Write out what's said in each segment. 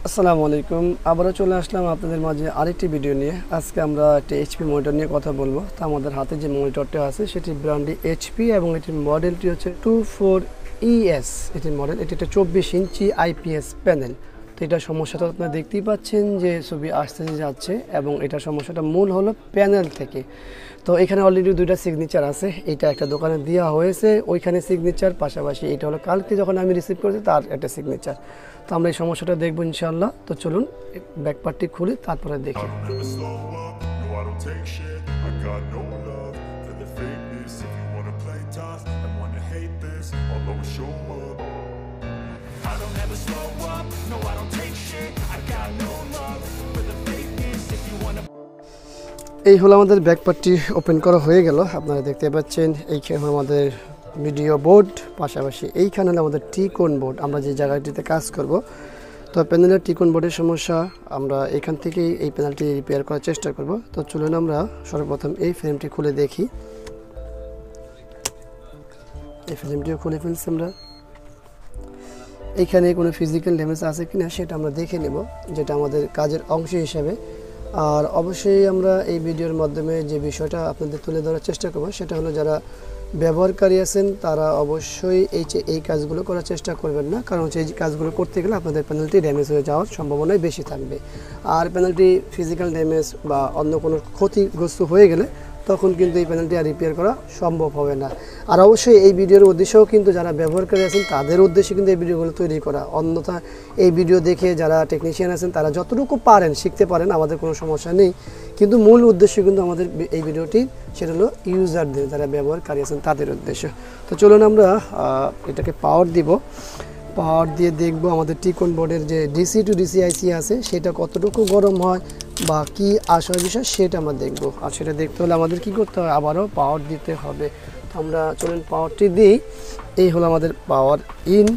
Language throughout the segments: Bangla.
আসসালামু আলাইকুম আবারও চলে আসলাম আপনাদের মাঝে আরেকটি ভিডিও নিয়ে। আজকে আমরা একটা এইচপি মনিটর নিয়ে কথা বলবো। তো আমাদের হাতে যে মনিটরটা আছে সেটি ব্র্যান্ডটি এইচপি এবং এটির মডেলটি হচ্ছে 24ES। এটির মডেল, এটি একটা 24 ইঞ্চি আইপিএস প্যানেল। তো এটা সমস্যাটা আপনারা দেখতেই পাচ্ছেন যে ছবি আসতে যাচ্ছে এবং এটা সমস্যাটা মূল হলো প্যানেল থেকে। তো এখানে অলরেডি দুইটা সিগনেচার আছে, এটা একটা দোকানে দেওয়া হয়েছে, ওইখানে সিগনেচার, পাশাপাশি এটা হলো কালকে যখন আমি রিসিভ করেছি তার একটা সিগনেচার। তো আমরা এই সমস্যাটা দেখবো ইনশাআল্লাহ। তো চলুন ব্যাক পার্টটি খুলি, তারপরে দেখি। এই হলো আমাদের ব্যাক পার্টটি ওপেন করা হয়ে গেল। আপনারা দেখতে পাচ্ছেন এইখানে আমাদের ভিডিও বোর্ড, পাশাপাশি এইখানে হলো আমাদের টিকোন বোর্ড। আমরা যে জায়গাটিতে কাজ করব, তো প্যানেলের টিকোন বোর্ডের সমস্যা আমরা এখান থেকেই এই প্যানেলটি রিপেয়ার করার চেষ্টা করব। তো চলুন আমরা সর্বপ্রথম এই ফ্রেমটি খুলে দেখি। এই ফ্রেমটিও খুলে ফেলছি আমরা। এইখানে কোনো ফিজিক্যাল ড্যামেজ আছে কিনা সেটা আমরা দেখে নেব, যেটা আমাদের কাজের অংশ হিসাবে। আর অবশ্যই আমরা এই ভিডিওর মাধ্যমে যে বিষয়টা আপনাদের তুলে ধরার চেষ্টা করব সেটা হলো, যারা ব্যবহারকারী আছেন তারা অবশ্যই এই কাজগুলো করার চেষ্টা করবেন না, কারণ এই কাজগুলো করতে গেলে আপনাদের প্যানেলটি ড্যামেজ হয়ে যাওয়ার সম্ভাবনাই বেশি থাকবে। আর প্যানেলটি ফিজিক্যাল ড্যামেজ বা অন্য কোনো ক্ষতিগ্রস্ত হয়ে গেলে তখন কিন্তু এই প্যানেলটি আর রিপেয়ার করা সম্ভব হবে না। আর অবশ্যই এই ভিডিওর উদ্দেশ্যও কিন্তু যারা ব্যবহারকারী আছেন তাদের উদ্দেশ্যে কিন্তু এই ভিডিওগুলো তৈরি করা। অন্যথা এই ভিডিও দেখে যারা টেকনিশিয়ান আছেন তারা যতটুকু পারেন শিখতে পারেন, আমাদের কোনো সমস্যা নেই। কিন্তু মূল উদ্দেশ্য কিন্তু আমাদের এই ভিডিওটি, সেটা হলো ইউজারদের, যারা ব্যবহারকারী আছেন তাদের উদ্দেশ্য। তো চলুন আমরা এটাকে পাওয়ার দিব। পাওয়ার দিয়ে দেখব আমাদের টিকোন বোর্ডের যে ডিসি টু ডিসি আইসি আছে সেটা কতটুকু গরম হয় বা কী আসার বিষয় সেটা আমরা দেখব। আর সেটা দেখতে হলে আমাদের কি করতে হবে, আবারও পাওয়ার দিতে হবে। তো আমরা চলুন পাওয়ারটি দিই। এই হলো আমাদের পাওয়ার ইন,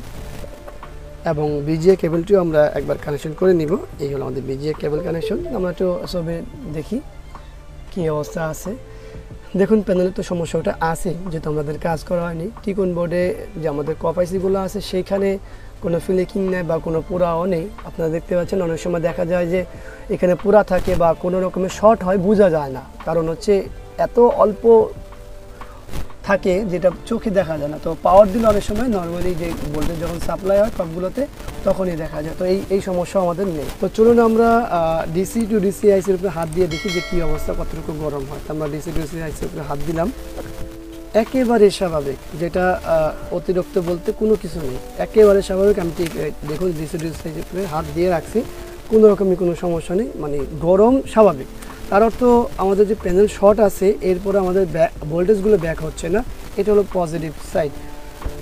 এবং বিজিএ কেবলটিও আমরা একবার কানেকশন করে নিব। এই হলো আমাদের বিজিএ কেবল কানেকশন। আমরা একটু সবে দেখি কী অবস্থা আছে। দেখুন প্যানেলের তো সমস্যাটা আছে, যেহেতু আমাদের কাজ করা হয়নি। টিকোন বোর্ডে যে আমাদের কপাইসিগুলো আছে সেইখানে কোনো ফ্লিকিং নেই বা কোনো পোড়াও নেই। আপনারা দেখতে পাচ্ছেন অনেক সময় দেখা যায় যে এখানে পোড়া থাকে বা কোনো রকমের শর্ট হয়, বোঝা যায় না, কারণ হচ্ছে এত অল্প থাকে যেটা চোখে দেখা যায় না। তো পাওয়ার দিলে অনেক সময় নর্মালি যে ভোল্টেজ যখন সাপ্লাই হয় সবগুলোতে তখনই দেখা যায়। তো এই সমস্যা আমাদের নেই। তো চলুন আমরা ডিসি টু ডিসি আইসির উপরে হাত দিয়ে দেখি যে কী অবস্থা, কতটুকু গরম হয়। তো আমরা ডিসি টু ডিসি আইসির উপরে হাত দিলাম, একেবারে স্বাভাবিক, যেটা অতিরিক্ত বলতে কোনো কিছু নেই, একেবারে স্বাভাবিক। আমি ঠিক দেখুন ডিসি টু ডিসি আইসির উপরে হাত দিয়ে রাখছি, কোনো রকমই কোনো সমস্যা নেই, মানে গরম স্বাভাবিক। তার অর্থ আমাদের যে প্যানেল শর্ট আছে এরপরে আমাদের ভোল্টেজগুলো ব্যাক হচ্ছে না, এটা হলো পজিটিভ সাইড।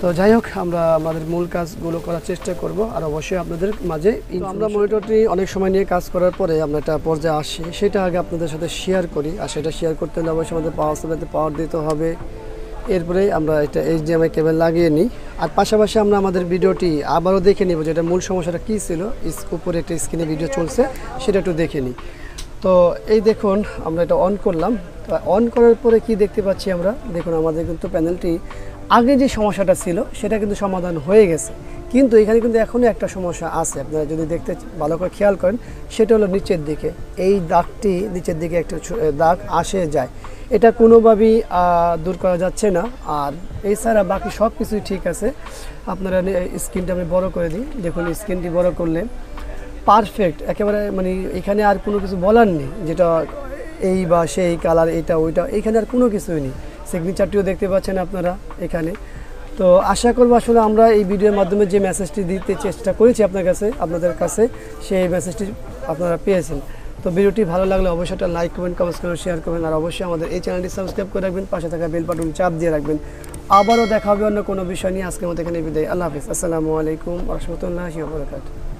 তো যাই হোক, আমরা আমাদের মূল কাজগুলো করার চেষ্টা করব, আর অবশ্যই আপনাদের মাঝে আমরা মনিটরটি অনেক সময় নিয়ে কাজ করার পরে আমরা একটা পর্যায়ে আসি, সেটা আগে আপনাদের সাথে শেয়ার করি। আর সেটা শেয়ার করতে হলে অবশ্যই আমাদের পাওয়ার সাপ্লাইতে পাওয়ার দিতে হবে। এরপরে আমরা এটা এইচডিএমআই কেবল লাগিয়ে নিই। আর পাশাপাশি আমরা আমাদের ভিডিওটি আবারও দেখে নিব, যেটা মূল সমস্যাটা কী ছিল। উপরে একটা স্ক্রিনে ভিডিও চলছে, সেটা একটু দেখে নিই। তো এই দেখুন আমরা এটা অন করলাম। তো অন করার পরে কি দেখতে পাচ্ছি আমরা, দেখুন আমাদের কিন্তু প্যানেলটি আগে যে সমস্যাটা ছিল সেটা কিন্তু সমাধান হয়ে গেছে, কিন্তু এখানে কিন্তু এখনও একটা সমস্যা আছে। আপনারা যদি দেখতে ভালো করে খেয়াল করেন, সেটা হলো নিচের দিকে এই দাগটি, নিচের দিকে একটা দাগ আসে যায়, এটা কোনোভাবেই দূর করা যাচ্ছে না। আর এছাড়া বাকি সব কিছুই ঠিক আছে। আপনারা স্ক্রিনটা আমি বড় করে দিই, দেখুন স্ক্রিনটি বড় করলে পারফেক্ট একেবারে, মানে এখানে আর কোনো কিছু বলার নেই, যেটা এই বা সেই কালার এটা ওইটা, এখানে আর কোনো কিছুই নেই। সিগনেচারটিও দেখতে পাচ্ছেন আপনারা এখানে। তো আশা করব আসলে আমরা এই ভিডিওর মাধ্যমে যে মেসেজটি দিতে চেষ্টা করেছি আপনাদের কাছে সেই মেসেজটি আপনারা পেয়েছেন। তো ভিডিওটি ভালো লাগলে অবশ্যই একটা লাইক করবেন, কমেন্টস করবেন, শেয়ার করবেন, আর অবশ্যই আমাদের এই চ্যানেলটি সাবস্ক্রাইব করে রাখবেন, পাশে থাকা বেল বাটন চাপ দিয়ে রাখবেন। আবারও দেখা হবে অন্য কোনো বিষয় নিয়ে। আজকের মতো এখানে বিদায়। আল্লাহ হাফিজ। আসসালামু আলাইকুম ওয়া রাহমাতুল্লাহি ওয়া বারাকাতুহু।